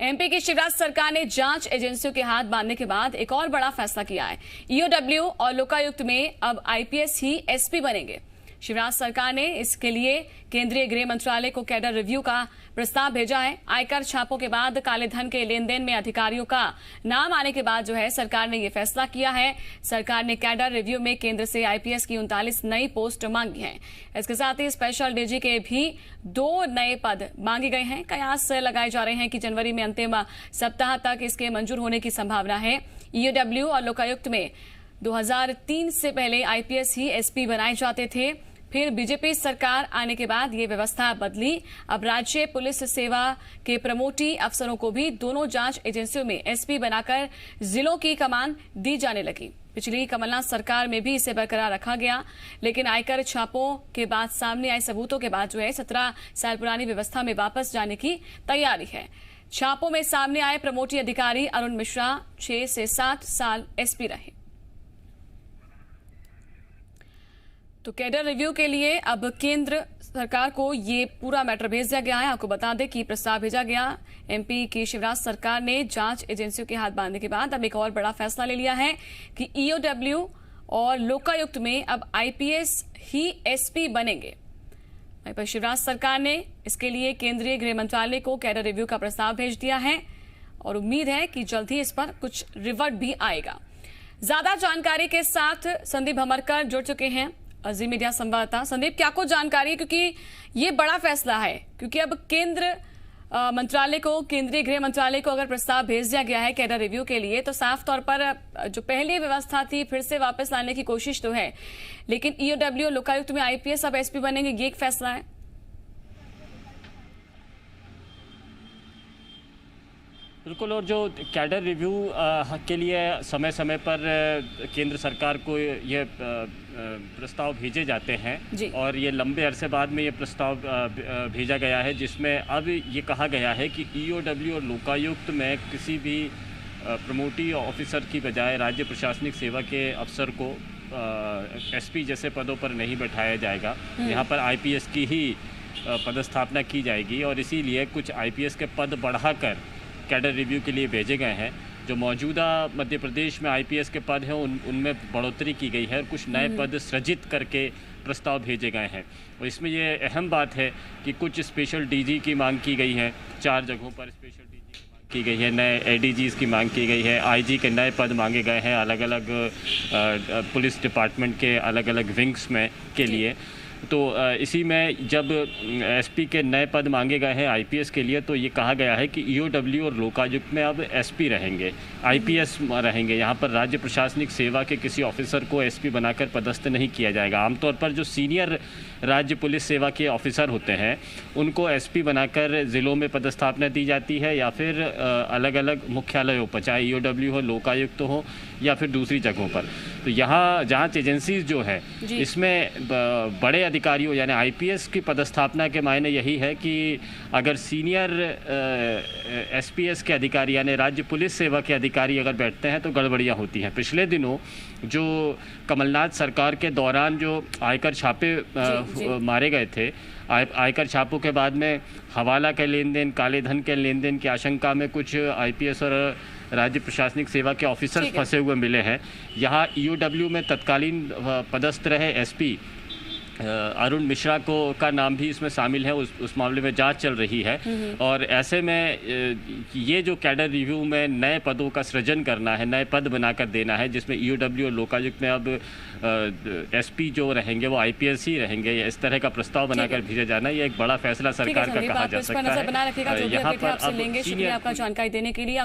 MP की शिवराज सरकार ने जांच एजेंसियों के हाथ बांधने के बाद एक और बड़ा फैसला किया है। ईओडब्ल्यू और लोकायुक्त में अब आईपीएस ही एसपी बनेंगे। शिवराज सरकार ने इसके लिए केंद्रीय गृह मंत्रालय को कैडर रिव्यू का प्रस्ताव भेजा है। आयकर छापों के बाद काले धन के लेन देन में अधिकारियों का नाम आने के बाद सरकार ने यह फैसला किया है। सरकार ने कैडर रिव्यू में केंद्र से आईपीएस की 39 नई पोस्ट मांगी हैं। इसके साथ ही स्पेशल डीजी के भी 2 नए पद मांगे गए हैं। कयास लगाए जा रहे हैं कि जनवरी में अंतिम सप्ताह तक इसके मंजूर होने की संभावना है। ईओडब्ल्यू और लोकायुक्त में 2003 से पहले आईपीएस ही एसपी बनाए जाते थे। फिर बीजेपी सरकार आने के बाद ये व्यवस्था बदली। अब राज्य पुलिस सेवा के प्रमोटी अफसरों को भी दोनों जांच एजेंसियों में एसपी बनाकर जिलों की कमान दी जाने लगी। पिछली कमलनाथ सरकार में भी इसे बरकरार रखा गया, लेकिन आयकर छापों के बाद सामने आए सबूतों के बाद 17 साल पुरानी व्यवस्था में वापस जाने की तैयारी है। छापों में सामने आए प्रमोटी अधिकारी अरुण मिश्रा 6 से 7 साल एसपी रहे। तो कैडर रिव्यू के लिए अब केंद्र सरकार को ये पूरा मैटर भेज दिया गया है। आपको बता दें कि प्रस्ताव भेजा गया। एमपी की शिवराज सरकार ने जांच एजेंसियों के हाथ बांधने के बाद अब एक और बड़ा फैसला ले लिया है कि ईओडब्ल्यू और लोकायुक्त में अब आईपीएस ही एसपी बनेंगे। पर शिवराज सरकार ने इसके लिए केंद्रीय गृह मंत्रालय को कैडर रिव्यू का प्रस्ताव भेज दिया है और उम्मीद है कि जल्द ही इस पर कुछ रिवर्ट भी आएगा। ज्यादा जानकारी के साथ संदीप भमरकर जुड़ चुके हैं, जी मीडिया संवाददाता। संदीप, क्या कुछ जानकारी है, क्योंकि ये बड़ा फैसला है, क्योंकि अब केंद्र मंत्रालय को, केंद्रीय गृह मंत्रालय को अगर प्रस्ताव भेज दिया गया है कैडर रिव्यू के लिए, तो साफ तौर पर जो पहली व्यवस्था थी फिर से वापस लाने की कोशिश तो है, लेकिन ईओडब्ल्यू लोकायुक्त में आईपीएस अब एसपी बनेंगे, ये एक फैसला है। बिल्कुल, और जो कैडर रिव्यू के लिए समय समय पर केंद्र सरकार को ये प्रस्ताव भेजे जाते हैं और ये लंबे अरसे बाद में ये प्रस्ताव भेजा गया है, जिसमें अब ये कहा गया है कि ईओडब्ल्यू और लोकायुक्त में किसी भी प्रमोटी ऑफिसर की बजाय राज्य प्रशासनिक सेवा के अफसर को एसपी जैसे पदों पर नहीं बैठाया जाएगा। यहाँ पर आईपीएस की ही पदस्थापना की जाएगी और इसीलिए कुछ आईपीएस के पद बढ़ाकर कैडर रिव्यू के लिए भेजे गए हैं। जो मौजूदा मध्य प्रदेश में आईपीएस के पद हैं उनमें बढ़ोतरी की गई है और कुछ नए पद सृजित करके प्रस्ताव भेजे गए हैं। और इसमें ये अहम बात है कि कुछ स्पेशल डीजी की मांग की गई है, 4 जगहों पर स्पेशल डीजी की मांग की गई है, नए एडीजीज की मांग की गई है, आईजी के नए पद मांगे गए हैं अलग अलग पुलिस डिपार्टमेंट के अलग अलग विंग्स में के लिए। तो इसी में जब एसपी के नए पद मांगे गए हैं आईपीएस के लिए, तो ये कहा गया है कि ईओडब्ल्यू और लोकायुक्त में अब एसपी रहेंगे, आईपीएस रहेंगे। यहाँ पर राज्य प्रशासनिक सेवा के किसी ऑफिसर को एसपी बनाकर पदस्थ नहीं किया जाएगा। आमतौर पर जो सीनियर राज्य पुलिस सेवा के ऑफिसर होते हैं उनको एसपी बनाकर ज़िलों में पदस्थापना दी जाती है या फिर अलग अलग मुख्यालयों पर, चाहे ईओडब्ल्यू हो, लोकायुक्त हो या फिर दूसरी जगहों पर। तो यहाँ जांच एजेंसीज जो है इसमें बड़े अधिकारियों यानी आईपीएस की पदस्थापना के मायने यही है कि अगर सीनियर एसपीएस के अधिकारी यानी राज्य पुलिस सेवा के अधिकारी अगर बैठते हैं तो गड़बड़ियाँ होती हैं। पिछले दिनों जो कमलनाथ सरकार के दौरान जो आयकर छापे मारे गए थे, आयकर छापों के बाद में हवाला के लेन देन, काले धन के लेन देन की आशंका में कुछ आईपीएस और राज्य प्रशासनिक सेवा के ऑफिसर्स फंसे हुए मिले हैं। यहाँ ईओडब्ल्यू में तत्कालीन पदस्थ रहे एसपी अरुण मिश्रा का नाम भी इसमें शामिल है। उस मामले में जांच चल रही है और ऐसे में ये जो कैडर रिव्यू में नए पदों का सृजन करना है, नए पद बनाकर देना है, जिसमें ईओडब्ल्यू और लोकायुक्त में अब एसपी जो रहेंगे वो आईपीएस ही रहेंगे, इस तरह का प्रस्ताव बनाकर भेजा जाना, ये एक बड़ा फैसला सरकार का कहा जा सकता है। यहाँ पर जानकारी देने के लिए